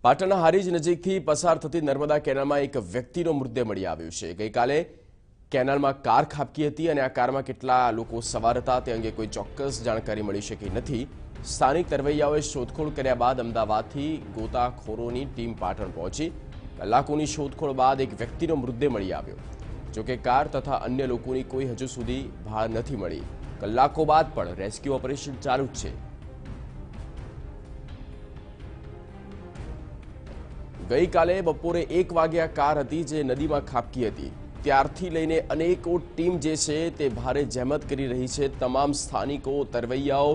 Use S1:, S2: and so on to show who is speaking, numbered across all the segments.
S1: પાટણના હારીજ નજીકથી પસાર થતી નર્મદા કેનાલમાં એક વ્યક્તિનો મૃતદેહ મળી આવ્યો છે। ગઈકાલે કેનાલમાં કાર ખાબકી હતી અને આ કારમાં કેટલા લોકો સવાર હતા તે અંગે કોઈ ચોક્કસ જાણકારી મળી શકી નથી। સ્થાનિક તરવૈયાઓએ શોધખોળ કર્યા બાદ અમદાવાદથી ગોતાખોરોની ટીમ પાટણ પહોંચી। કલાકોની શોધખોળ બાદ એક વ્યક્તિનો મૃતદેહ મળી આવ્યો। જોકે કાર તથા અન્ય લોકોની કોઈ હજુ સુધી ભાળ નથી મળી। કલાકો બાદ પણ રેસ્ક્યુ ઓપરેશન ચાલુ જ છે। ગઈકાલે બપોરે 1 વાગે આ કાર હતી જે નદીમાં ખાબકી હતી। ત્યારથી લઈને અનેકો ટીમ જે છે તે ભારે જહેમત કરી રહી છે। તમામ સ્થાનિકો તરવૈયાઓ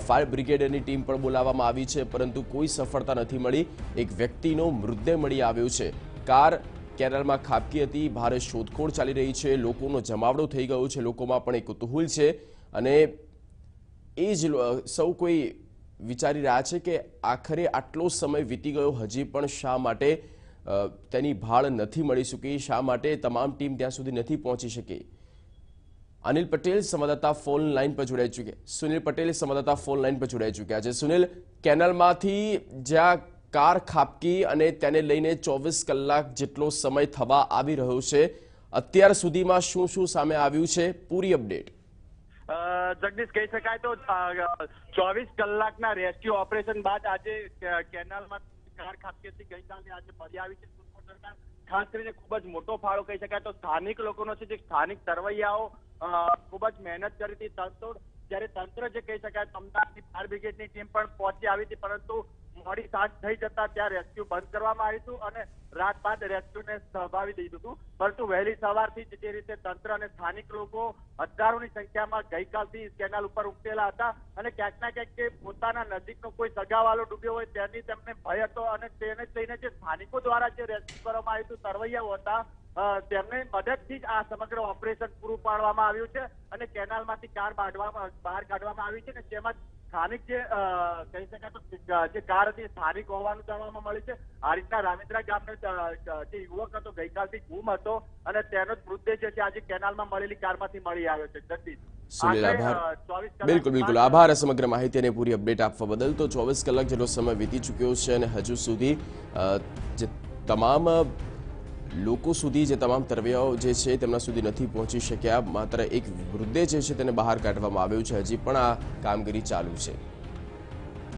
S1: ફાયર બ્રિગેડની ટીમ પણ બોલાવવામાં આવી છે, પરંતુ કોઈ સફળતા નથી મળી। એક વ્યક્તિનો મૃતદેહ મળી આવ્યો છે। કાર કેનાલમાં ખાબકી હતી। ભારે શોધખોળ ચાલી રહી છે। લોકોનો જમાવડો થઈ ગયો છે। લોકોમાં પણ એક કુતૂહલ છે અને એ જ સૌ કોઈ વિચારી રહ્યા છે કે આખરે આટલો સમય વીતી ગયો, હજી પણ શા માટે તેની ભાળ નથી મળી શકી, શા માટે તમામ ટીમ ત્યાં સુધી નથી પહોંચી શકી। અનિલ પટેલ સંવાદદાતા ફોન લાઈન પર જોડાઈ ચૂક્યા। સુનિલ પટેલ સંવાદદાતા ફોન લાઈન પર જોડાઈ ચૂક્યા છે। સુનિલ, કેનાલમાંથી જ્યાં કાર ખાબકી અને તેને લઈને 24 કલાક જેટલો સમય થવા આવી રહ્યો છે, અત્યાર સુધીમાં શું શું સામે આવ્યું છે, પૂરી અપડેટ।
S2: જગદીશ, કહી શકાય તો 24 કલાકના રેસ્ક્યુ ઓપરેશન બાદ આજે કેનાલમાં કાર ખાબકી હતી ગઈકાલે આજે મળી આવી છે। ખાસ કરીને ખૂબ જ મોટો ફાળો કહી શકાય તો સ્થાનિક લોકોનો છે, જે સ્થાનિક તરવૈયાઓ ખૂબ જ મહેનત કરી હતી તનતોડ। જ્યારે તંત્ર જે કહી શકાય અમદાવાદની ફાયર બ્રિગેડની ટીમ પણ પહોંચી આવી હતી, પરંતુ મોડી સાંજ થઈ જતા ત્યાં રેસ્ક્યુ બંધ કરવામાં આવ્યું હતું અને રાત બાદ રેસ્ક્યુને સંભાળી દીધું હતું। પરંતુ વહેલી સવારથી જે રીતે તંત્ર અને સ્થાનિક લોકો હજારોની સંખ્યામાં ગઈકાલથી કેનાલ ઉપર ઉમટેલા હતા અને ક્યાંક ના ક્યાંક કે પોતાના નજીકનો કોઈ સગાવાલો ડૂબ્યો હોય તેની તેમને ભય હતો અને તેને લઈને જે સ્થાનિકો દ્વારા જે રેસ્ક્યુ કરવામાં આવ્યું હતું, તરવૈયાઓ હતા તેમને મદદથી જ આ સમગ્ર ઓપરેશન પૂરું પાડવામાં આવ્યું છે અને કેનાલમાંથી કાર બહાર કાઢવામાં આવી છે ને તેમાં સ્થાનિક જે કહી શકાય તો જે કાર હતી સ્થાનિક હોવાનું જાણવામાં મળે છે। આ રીતના રામેન્દ્રા ગામનો જે યુવક હતો ગઈકાલથી ગુમ હતો અને તેનો જ મૃતદેહ છે આજે કેનાલમાં મળેલી કારમાંથી મળી આવ્યો છે। જગદીશ,
S1: સુનિલ, આભાર। બિલકુલ આભાર આ સમગ્ર માહિતી અને પૂરી અપડેટ આપવા બદલ। તો 24 કલાક જેટલો સમય વીતી ચૂક્યો છે અને હજુ સુધી જે તમામ લોકો સુધી, જે તમામ તરવૈયાઓ જે છે તેમના સુધી નથી પહોંચી શક્યા। માત્ર એક મૃતદેહ જે છે તેને બહાર કાઢવામાં આવ્યો છે। હજી પણ આ કામગીરી ચાલુ છે।